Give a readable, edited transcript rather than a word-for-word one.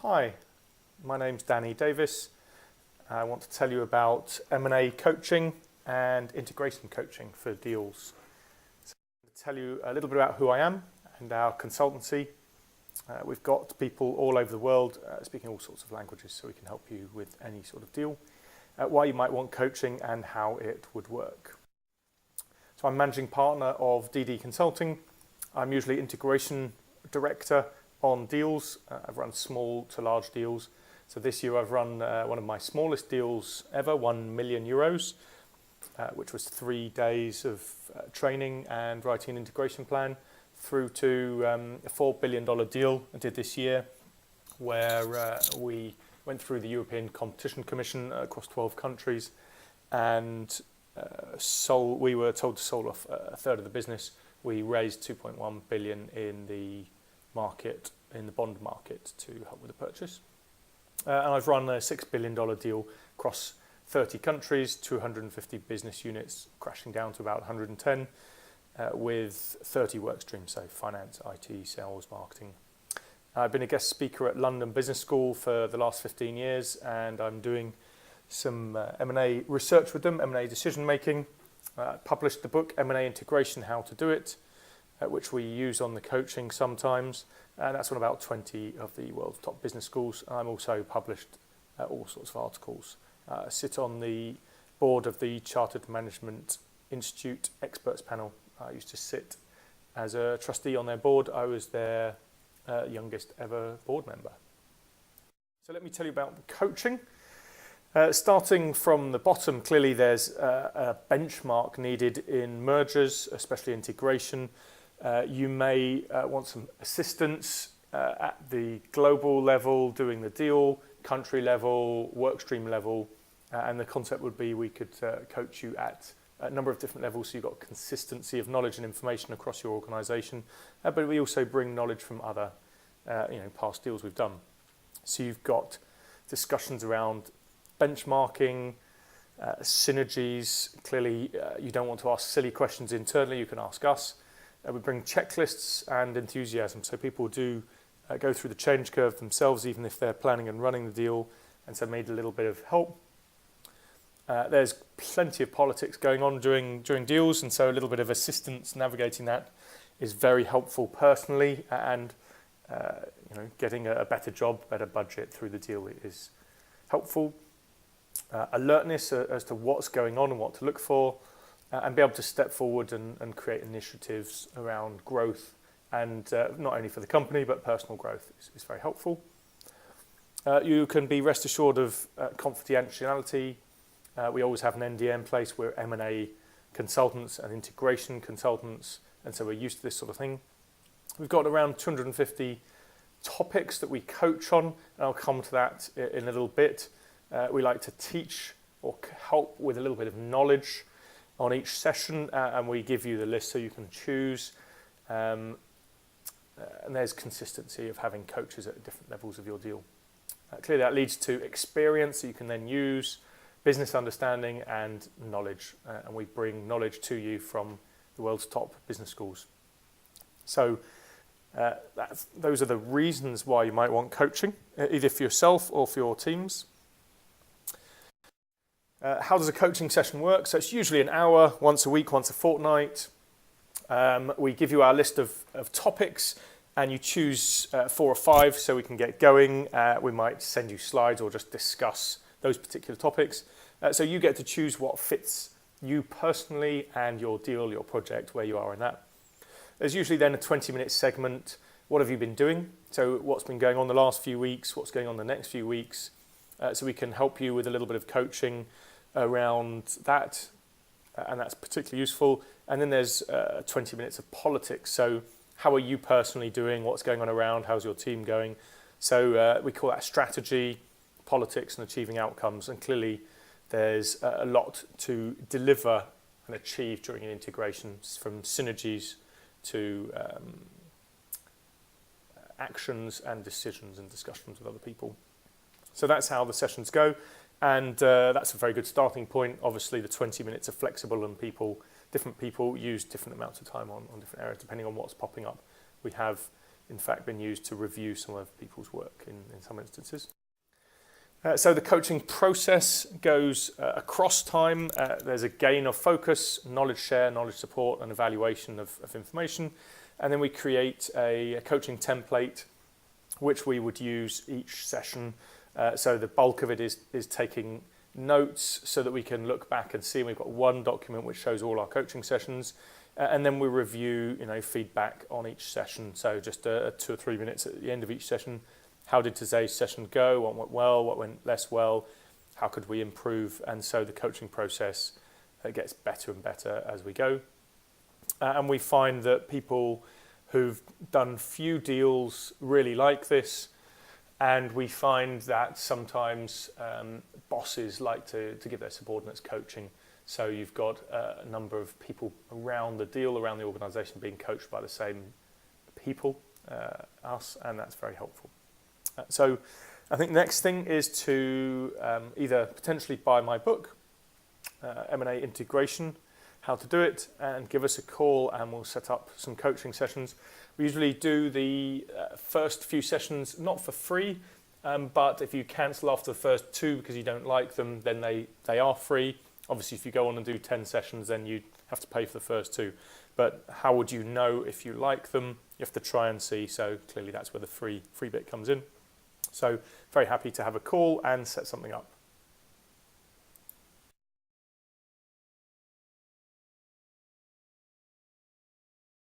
Hi, my name's Danny Davis. I want to tell you about M&A coaching and integration coaching for deals. So I'm going to tell you a little bit about who I am and our consultancy. We've got people all over the world speaking all sorts of languages, so we can help you with any sort of deal, why you might want coaching and how it would work. So I'm managing partner of DD Consulting. I'm usually integration director on deals. I've run small to large deals. So this year I've run one of my smallest deals ever, €1 million, which was 3 days of training and writing an integration plan, through to a $4 billion deal I did this year, where we went through the European Competition Commission across 12 countries, and we were told to sell off a third of the business. We raised 2.1 billion in the market, in the bond market, to help with the purchase. And I've run a $6 billion deal across 30 countries, 250 business units, crashing down to about 110, with 30 work streams, so finance, IT, sales, marketing. I've been a guest speaker at London Business School for the last 15 years, and I'm doing some M&A research with them, M&A decision making. Published the book M&A Integration, How to Do It, which we use on the coaching sometimes, and that's on about 20 of the world's top business schools. I'm also published all sorts of articles. I sit on the board of the Chartered Management Institute Experts Panel. I used to sit as a trustee on their board. I was their youngest ever board member. So let me tell you about coaching. Starting from the bottom, clearly there's a benchmark needed in mergers, especially integration. You may want some assistance at the global level, doing the deal, country level, workstream level, and the concept would be we could coach you at a number of different levels, so you've got consistency of knowledge and information across your organisation, but we also bring knowledge from other past deals we've done. So you've got discussions around benchmarking, synergies. Clearly, you don't want to ask silly questions internally, you can ask us. We bring checklists and enthusiasm, so people do go through the change curve themselves, even if they're planning and running the deal, and so need a little bit of help. There's plenty of politics going on during deals, and so a little bit of assistance navigating that is very helpful personally, and getting a better job, better budget through the deal is helpful. Alertness as to what's going on and what to look for, and be able to step forward and create initiatives around growth, and not only for the company but personal growth is very helpful. You can be rest assured of confidentiality. We always have an NDA in place. We're M&A consultants and integration consultants, and so we're used to this sort of thing. We've got around 250 topics that we coach on, and I'll come to that in a little bit. We like to teach or help with a little bit of knowledge on each session, and we give you the list so you can choose. And there's consistency of having coaches at different levels of your deal. Clearly that leads to experience that you can then use, business understanding and knowledge, and we bring knowledge to you from the world's top business schools. So those are the reasons why you might want coaching, either for yourself or for your teams. How does a coaching session work? So it's usually an hour, once a week, once a fortnight. We give you our list of topics, and you choose 4 or 5 so we can get going. We might send you slides or just discuss those particular topics. So you get to choose what fits you personally and your deal, your project, where you are in that. There's usually then a 20-minute segment. What have you been doing? So what's been going on the last few weeks? What's going on the next few weeks? So we can help you with a little bit of coaching around that, and that's particularly useful. And then there's 20 minutes of politics. So how are you personally doing? What's going on around? How's your team going? So we call that strategy, politics, and achieving outcomes. And clearly there's a lot to deliver and achieve during an integration, from synergies to actions and decisions and discussions with other people. So that's how the sessions go, and that's a very good starting point. Obviously the 20 minutes are flexible, and different people use different amounts of time on different areas depending on what's popping up. We have in fact been used to review some of people's work in some instances. So the coaching process goes across time. There's a gain of focus, knowledge share, knowledge support, and evaluation of information. And then we create a coaching template which we would use each session. So the bulk of it is taking notes so that we can look back and see. We've got one document which shows all our coaching sessions. And then we review, feedback on each session. So just 2 or 3 minutes at the end of each session. How did today's session go? What went well? What went less well? How could we improve? And so the coaching process gets better and better as we go. And we find that people who've done few deals really like this. And we find that sometimes bosses like to give their subordinates coaching. So you've got a number of people around the deal, around the organisation being coached by the same people, us, and that's very helpful. So I think the next thing is to either potentially buy my book, M&A Integration, How to Do It, and give us a call and we'll set up some coaching sessions. We usually do the first few sessions not for free, but if you cancel after the first 2 because you don't like them, then they are free. Obviously, if you go on and do 10 sessions, then you have to pay for the first 2. But how would you know if you like them? You have to try and see. So clearly that's where the free bit comes in. So very happy to have a call and set something up.